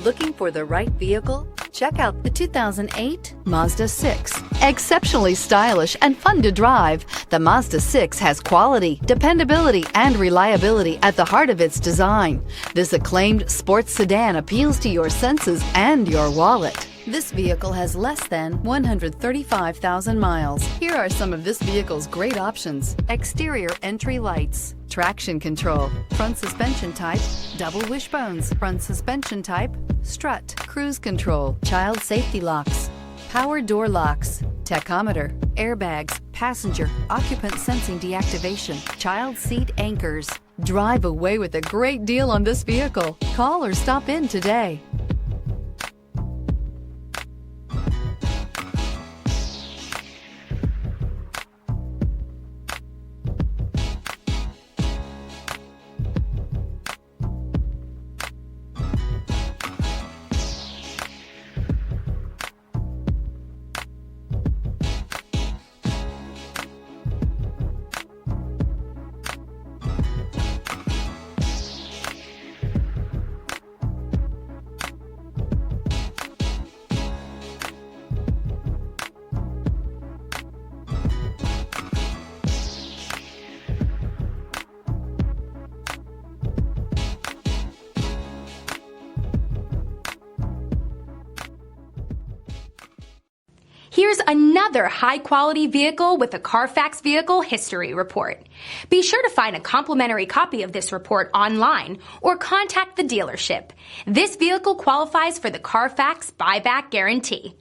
Looking for the right vehicle? Check out the 2008 Mazda 6. Exceptionally stylish and fun to drive, the Mazda 6 has quality, dependability, and reliability at the heart of its design. This acclaimed sports sedan appeals to your senses and your wallet. This vehicle has less than 135,000 miles. Here are some of this vehicle's great options: exterior entry lights, traction control, front suspension type, double wishbones, front suspension type, strut, cruise control, child safety locks, power door locks, tachometer, airbags, passenger, occupant sensing deactivation, child seat anchors. Drive away with a great deal on this vehicle. Call or stop in today. Here's another high-quality vehicle with a Carfax Vehicle History Report. Be sure to find a complimentary copy of this report online or contact the dealership. This vehicle qualifies for the Carfax Buyback Guarantee.